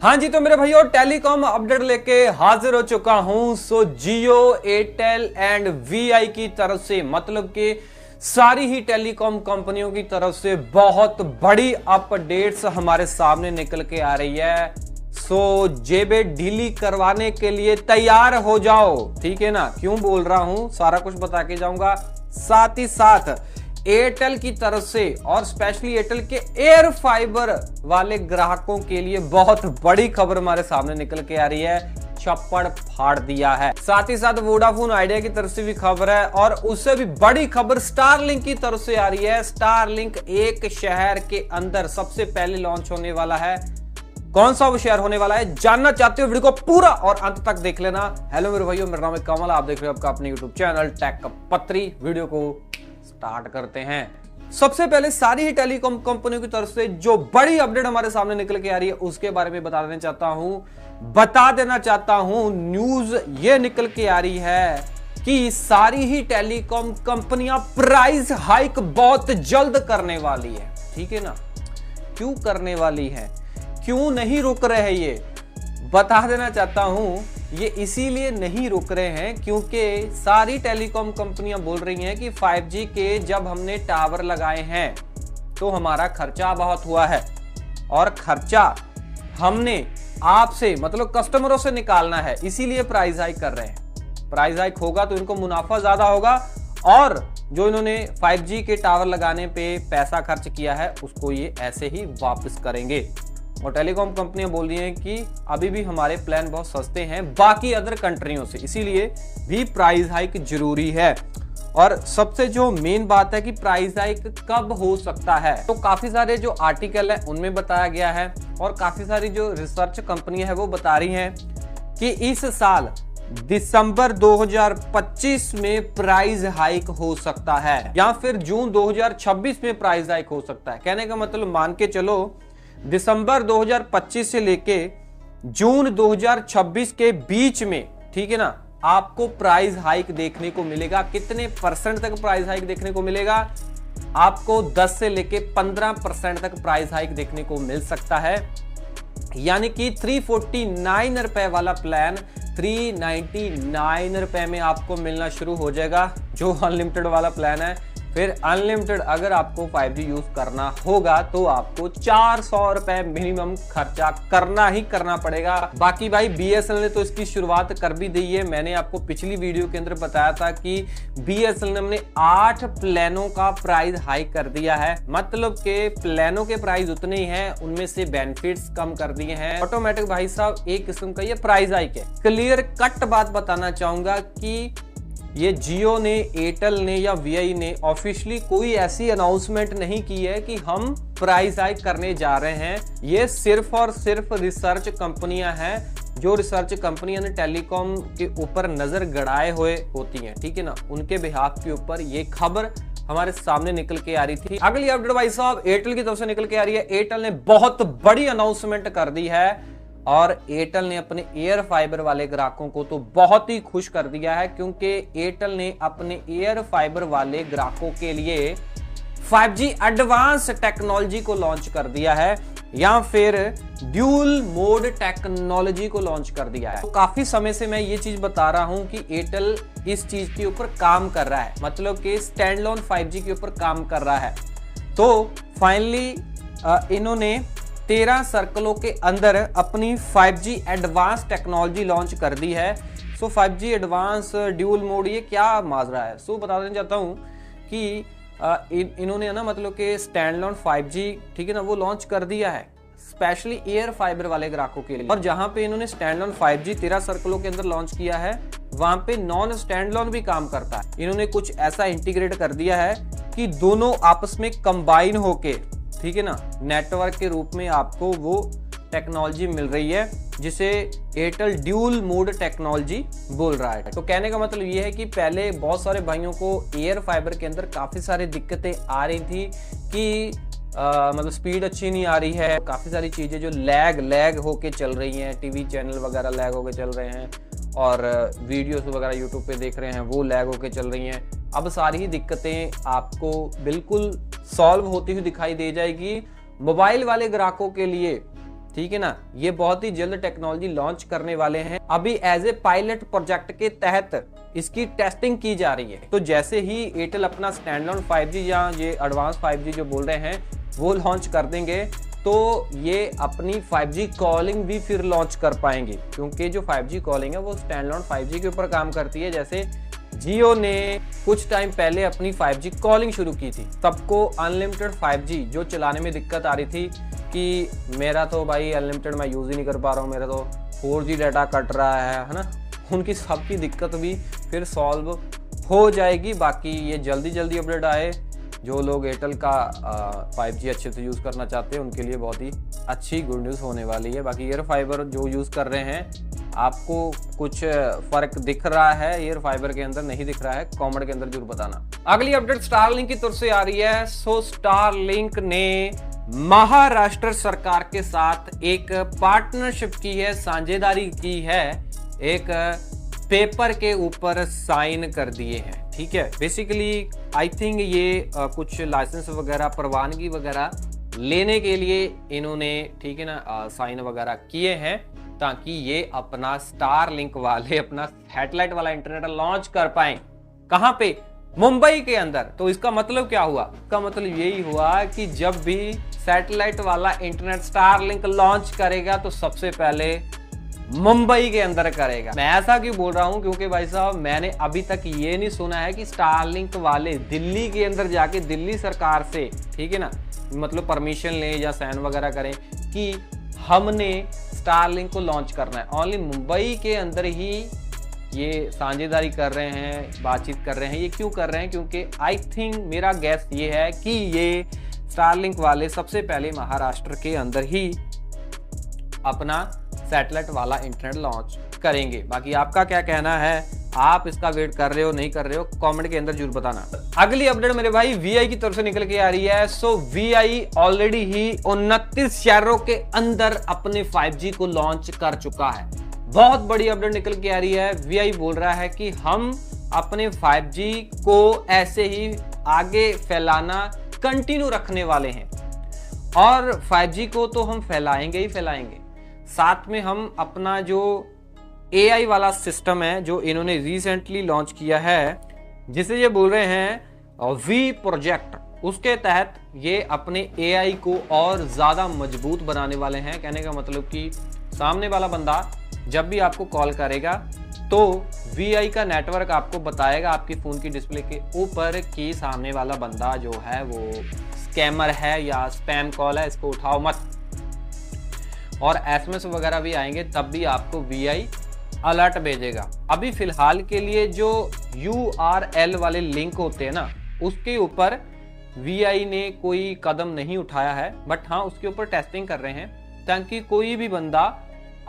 हाँ जी, तो मेरे भाइयों टेलीकॉम अपडेट लेके हाजिर हो चुका हूं। सो जियो, एयरटेल एंड वीआई की तरफ से, मतलब कि सारी ही टेलीकॉम कंपनियों की तरफ से बहुत बड़ी अपडेट्स हमारे सामने निकल के आ रही है। सो जेबें ढीली करवाने के लिए तैयार हो जाओ, ठीक है ना। क्यों बोल रहा हूं, सारा कुछ बता के जाऊंगा। साथ ही साथ एयरटेल की तरफ से और स्पेशली एयरटेल के एयर फाइबर वाले ग्राहकों के लिए बहुत बड़ी खबर हमारे सामने निकल के आ रही है। छप्पड़ फाड़ दिया है। साथ ही साथ वोडाफोन आइडिया की तरफ से भी खबर है और उससे भी बड़ी खबर स्टारलिंक की तरफ से आ रही है। स्टारलिंक एक शहर के अंदर सबसे पहले लॉन्च होने वाला है। कौन सा वो शहर होने वाला है, जानना चाहते हो वीडियो को पूरा और अंत तक देख लेना। हेलो मेरे भाइयों, मेरा नाम है कमल, आप देख रहे हो आपका अपने यूट्यूब चैनल टेक का पत्री। वीडियो को स्टार्ट करते हैं। सबसे पहले सारी ही टेलीकॉम कंपनियों की तरफ से जो बड़ी अपडेट हमारे सामने निकल के आ रही है उसके बारे में बता देना चाहता हूं। न्यूज ये निकल के आ रही है कि सारी ही टेलीकॉम कंपनियां प्राइस हाइक बहुत जल्द करने वाली है, ठीक है ना। क्यों करने वाली है, क्यों नहीं रुक रहे हैं, ये बता देना चाहता हूं। ये इसीलिए नहीं रुक रहे हैं क्योंकि सारी टेलीकॉम कंपनियां बोल रही हैं कि 5G के जब हमने टावर लगाए हैं तो हमारा खर्चा बहुत हुआ है और खर्चा हमने आपसे, मतलब कस्टमरों से निकालना है, इसीलिए प्राइस हाइक कर रहे हैं। प्राइस हाइक होगा तो इनको मुनाफा ज्यादा होगा और जो इन्होंने 5G के टावर लगाने पे पैसा खर्च किया है उसको ये ऐसे ही वापस करेंगे। और टेलीकॉम कंपनियां बोल रही हैं कि अभी भी हमारे प्लान बहुत सस्ते हैं बाकी अदर कंट्रियों से, इसीलिए भी प्राइस हाइक जरूरी है। और सबसे जो मेन बात है कि प्राइस हाइक कब हो सकता है, तो काफी सारे जो आर्टिकल है उनमें बताया गया है और काफी सारी जो रिसर्च कंपनियां हैं वो बता रही हैं कि इस साल दिसंबर 2025 में प्राइस हाइक हो सकता है या फिर जून 2026 में प्राइस हाइक हो सकता है। कहने का मतलब मान के चलो दिसंबर 2025 से लेके जून 2026 के बीच में, ठीक है ना, आपको प्राइस हाइक देखने को मिलेगा। कितने परसेंट तक प्राइस हाइक देखने को मिलेगा? आपको 10 से लेके 15% तक प्राइस हाइक देखने को मिल सकता है। यानी कि 349 रुपए वाला प्लान 399 रुपए में आपको मिलना शुरू हो जाएगा, जो अनलिमिटेड वाला प्लान है। फिर अनलिमिटेड अगर आपको 5G यूज करना होगा तो आपको 400 रुपए मिनिमम खर्चा करना ही करना पड़ेगा। बाकी भाई BSNL ने तो इसकी शुरुआत कर भी दी है। मैंने आपको पिछली वीडियो के अंदर बताया था कि BSNL ने हमने 8 प्लानों का प्राइस हाइक कर दिया है। मतलब के प्लानों के प्राइस उतने ही हैं, उनमें से बेनिफिट्स कम कर दिए हैं। ऑटोमेटिक भाई साहब एक किस्म का ये प्राइस हाइक है। क्लियर कट बात बताना चाहूंगा कि ये जियो ने, एयरटेल ने या वीआई ने ऑफिशियली कोई ऐसी अनाउंसमेंट नहीं की है कि हम प्राइस हाइक करने जा रहे हैं। ये सिर्फ और सिर्फ रिसर्च कंपनियां हैं, जो रिसर्च कंपनियां ने टेलीकॉम के ऊपर नजर गड़ाए हुए होती हैं, ठीक है ना, उनके बिहाफ के ऊपर ये खबर हमारे सामने निकल के आ रही थी। अगली अपडेट भाई साहब एयरटेल की तरफ से निकल के आ रही है। एयरटेल ने बहुत बड़ी अनाउंसमेंट कर दी है और एयरटेल ने अपने एयर फाइबर वाले ग्राहकों को तो बहुत ही खुश कर दिया है, क्योंकि एयरटेल ने अपने एयर फाइबर वाले ग्राहकों के लिए 5G एडवांस टेक्नोलॉजी को लॉन्च कर दिया है या फिर ड्यूल मोड टेक्नोलॉजी को लॉन्च कर दिया है। तो काफी समय से मैं ये चीज बता रहा हूं कि एयरटेल इस चीज के ऊपर काम कर रहा है, मतलब कि स्टैंडअलोन 5G के ऊपर काम कर रहा है। तो फाइनली इन्होंने 13 सर्कलों के अंदर अपनी 5G एडवांस टेक्नोलॉजी लॉन्च कर दी है। सो 5G एडवांस ड्यूल मोड ये क्या माजरा है, सो बता देना चाहता हूँ कि इन्होंने ना, मतलब कि स्टैंडअलोन 5G, ठीक है ना, वो लॉन्च कर दिया है स्पेशली एयर फाइबर वाले ग्राहकों के लिए। और जहां पे इन्होंने स्टैंडअलोन 5G 13 सर्कलों के अंदर लॉन्च किया है, वहां पे नॉन स्टैंडअलोन भी काम करता है। इन्होंने कुछ ऐसा इंटीग्रेट कर दिया है कि दोनों आपस में कंबाइन होके, ठीक है ना, नेटवर्क के रूप में आपको वो टेक्नोलॉजी मिल रही है जिसे एयरटेल ड्यूल मोड टेक्नोलॉजी बोल रहा है। तो कहने का मतलब ये है कि पहले बहुत सारे भाइयों को एयर फाइबर के अंदर काफी सारी दिक्कतें आ रही थी कि मतलब स्पीड अच्छी नहीं आ रही है, काफी सारी चीजें जो लैग होके चल रही हैं, टीवी चैनल वगैरह लैग होके चल रहे हैं और वीडियोस वगैरह यूट्यूब पे देख रहे हैं वो लैग होके चल रही हैं। अब सारी ही दिक्कतें आपको बिल्कुल सॉल्व होती हुई दिखाई दे जाएगी। मोबाइल वाले ग्राहकों के लिए ठीक है ना, ये बहुत ही जल्द टेक्नोलॉजी लॉन्च करने वाले हैं। अभी एज ए पायलट प्रोजेक्ट के तहत इसकी टेस्टिंग की जा रही है। तो जैसे ही एयरटेल अपना स्टैंडअलोन 5G या ये एडवांस 5G जो बोल रहे हैं वो लॉन्च कर देंगे, तो ये अपनी 5G कॉलिंग भी फिर लॉन्च कर पाएंगे, क्योंकि जो 5G कॉलिंग है वो स्टैंडअलोन 5G के ऊपर काम करती है। जैसे जियो ने कुछ टाइम पहले अपनी 5G कॉलिंग शुरू की थी, सबको अनलिमिटेड 5G जो चलाने में दिक्कत आ रही थी कि मेरा तो भाई अनलिमिटेड मैं यूज़ ही नहीं कर पा रहा हूँ, मेरा तो 4G डाटा कट रहा है ना, उनकी सबकी दिक्कत भी फिर सॉल्व हो जाएगी। बाकी ये जल्दी अपडेट आए, जो लोग एयरटेल का 5G अच्छे से यूज़ करना चाहते हैं उनके लिए बहुत ही अच्छी गुड न्यूज़ होने वाली है। बाकी एयर फाइबर जो यूज़ कर रहे हैं, आपको कुछ फर्क दिख रहा है एयर फाइबर के अंदर, नहीं दिख रहा है, कमेंट के अंदर जरूर बताना। अगली अपडेट स्टारलिंक की तरफ से आ रही है। सो स्टारलिंक ने महाराष्ट्र सरकार के साथ एक पार्टनरशिप की है, साझेदारी की है, एक पेपर के ऊपर साइन कर दिए हैं। ठीक है, बेसिकली आई थिंक ये कुछ लाइसेंस वगैरह, परवानगी वगैरह लेने के लिए इन्होंने, ठीक है ना, साइन वगैरह किए हैं, ताकि ये अपना स्टारलिंक वाले अपना सैटेलाइट वाला इंटरनेट लॉन्च कर पाए। कहां पे? मुंबई के अंदर। तो इसका मतलब क्या हुआ? इसका मतलब यही हुआ कि जब भी सैटेलाइट वाला इंटरनेट स्टारलिंक लॉन्च करेगा तो सबसे पहले मुंबई के अंदर करेगा। मैं ऐसा क्यों बोल रहा हूं? क्योंकि भाई साहब मैंने अभी तक ये नहीं सुना है कि स्टारलिंक वाले दिल्ली के अंदर जाके दिल्ली सरकार से, ठीक है ना, मतलब परमिशन लें या साइन वगैरह करें कि हमने स्टारलिंक को लॉन्च करना है। ओनली मुंबई के अंदर ही ये साझेदारी कर रहे हैं, बातचीत कर रहे हैं। ये क्यों कर रहे हैं? क्योंकि आई थिंक, मेरा गैस ये है कि ये स्टारलिंक वाले सबसे पहले महाराष्ट्र के अंदर ही अपना सैटेलाइट वाला इंटरनेट लॉन्च करेंगे। बाकी आपका क्या कहना है? आप इसका वेट कर रहे हो, नहीं कर रहे हो? कमेंट के अंदर जरूर बताना। अगली अपडेट मेरे भाई VI की तरफ से निकल के आ रही है। सो VI ऑलरेडी ही 29 शहरों के अंदर अपने 5G को लॉन्च कर चुका है। बहुत बड़ी अपडेट निकल के आ रही है। VI बोल रहा है कि हम अपने 5G को ऐसे ही आगे फैलाना कंटिन्यू रखने वाले हैं, और 5G को तो हम फैलाएंगे ही फैलाएंगे, साथ में हम अपना जो AI वाला सिस्टम है जो इन्होंने रिसेंटली लॉन्च किया है, जिसे ये बोल रहे हैं V प्रोजेक्ट, उसके तहत ये अपने AI को और ज्यादा मजबूत बनाने वाले हैं। कहने का मतलब कि सामने वाला बंदा जब भी आपको कॉल करेगा तो VI का नेटवर्क आपको बताएगा आपकी फोन की डिस्प्ले के ऊपर कि सामने वाला बंदा जो है वो स्कैमर है या स्पैम कॉल है, इसको उठाओ मत। और SMS वगैरह भी आएंगे, तब भी आपको VI अलर्ट भेजेगा। अभी फिलहाल के लिए जो URL वाले लिंक होते हैं ना, उसके ऊपर VI ने कोई कदम नहीं उठाया है, बट हाँ उसके ऊपर टेस्टिंग कर रहे हैं, ताकि कोई भी बंदा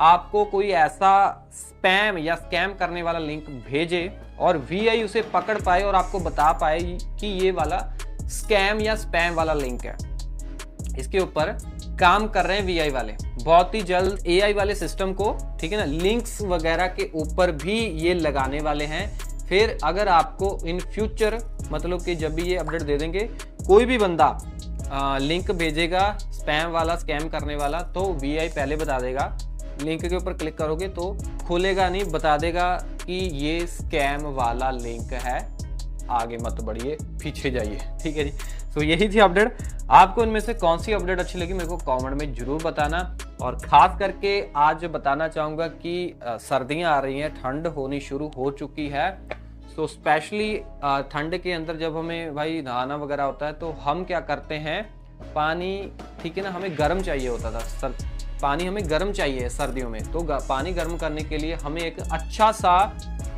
आपको कोई ऐसा स्पैम या स्कैम करने वाला लिंक भेजे और VI उसे पकड़ पाए और आपको बता पाए कि ये वाला स्कैम या स्पैम वाला लिंक है। इसके ऊपर काम कर रहे हैं VI वाले। बहुत ही जल्द AI वाले सिस्टम को, ठीक है ना, लिंक्स वगैरह के ऊपर भी ये लगाने वाले हैं। फिर अगर आपको इन फ्यूचर, मतलब कि जब भी ये अपडेट दे देंगे, कोई भी बंदा लिंक भेजेगा स्पैम वाला, स्कैम करने वाला, तो VI पहले बता देगा। लिंक के ऊपर क्लिक करोगे तो खुलेगा नहीं, बता देगा कि ये स्कैम वाला लिंक है, आगे मत बढ़िए, पीछे जाइए। ठीक है जी। तो यही थी अपडेट। आपको इनमें से कौन सी अपडेट अच्छी लगी मेरे को कमेंट में जरूर बताना। और खास करके आज बताना चाहूँगा कि सर्दियाँ आ रही हैं, ठंड होनी शुरू हो चुकी है। तो स्पेशली ठंड के अंदर जब हमें भाई नहाना वगैरह होता है तो हम क्या करते हैं, पानी, ठीक है ना, हमें गर्म चाहिए होता था, पानी हमें गर्म चाहिए सर्दियों में। तो पानी गर्म करने के लिए हमें एक अच्छा सा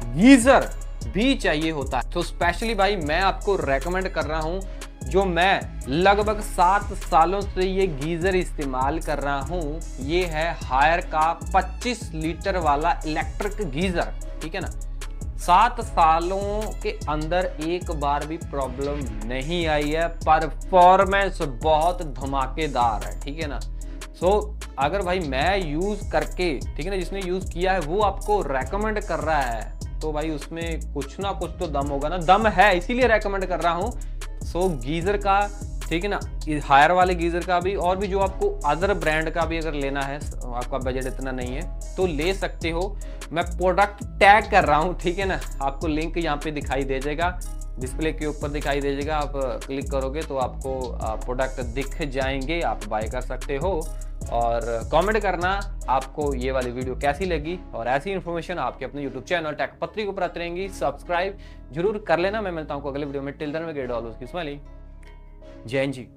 गीजर भी चाहिए होता है। तो स्पेशली भाई मैं आपको रेकमेंड कर रहा हूँ, जो मैं लगभग 7 सालों से ये गीजर इस्तेमाल कर रहा हूँ। ये है हायर का 25 लीटर वाला इलेक्ट्रिक गीजर, ठीक है ना। 7 सालों के अंदर एक बार भी प्रॉब्लम नहीं आई है, परफॉर्मेंस बहुत धमाकेदार है, ठीक है ना। अगर भाई मैं यूज करके, ठीक है ना, जिसने यूज किया है वो आपको रेकमेंड कर रहा है, तो भाई उसमें कुछ ना कुछ तो दम होगा ना, दम है, इसीलिए रेकमेंड कर रहा हूँ। गीजर का ठीक है ना। हायर वाले गीजर का भी, और भी जो आपको अदर ब्रांड का भी अगर लेना है, आपका बजट इतना नहीं है तो ले सकते हो। मैं प्रोडक्ट टैग कर रहा हूँ, ठीक है ना, आपको लिंक यहाँ पे दिखाई दे जाएगा, डिस्प्ले के ऊपर दिखाई दे जाएगा, आप क्लिक करोगे तो आपको प्रोडक्ट दिख जाएंगे, आप बाय कर सकते हो। और कमेंट करना आपको ये वाली वीडियो कैसी लगी, और ऐसी इन्फॉर्मेशन आपके अपने यूट्यूब चैनल टेक पत्री को आती रहेंगी, सब्सक्राइब जरूर कर लेना। मैं मिलता हूँ अगले वीडियो में। Till then we get all उसकी स्माइलिंग। जय हिंद जी।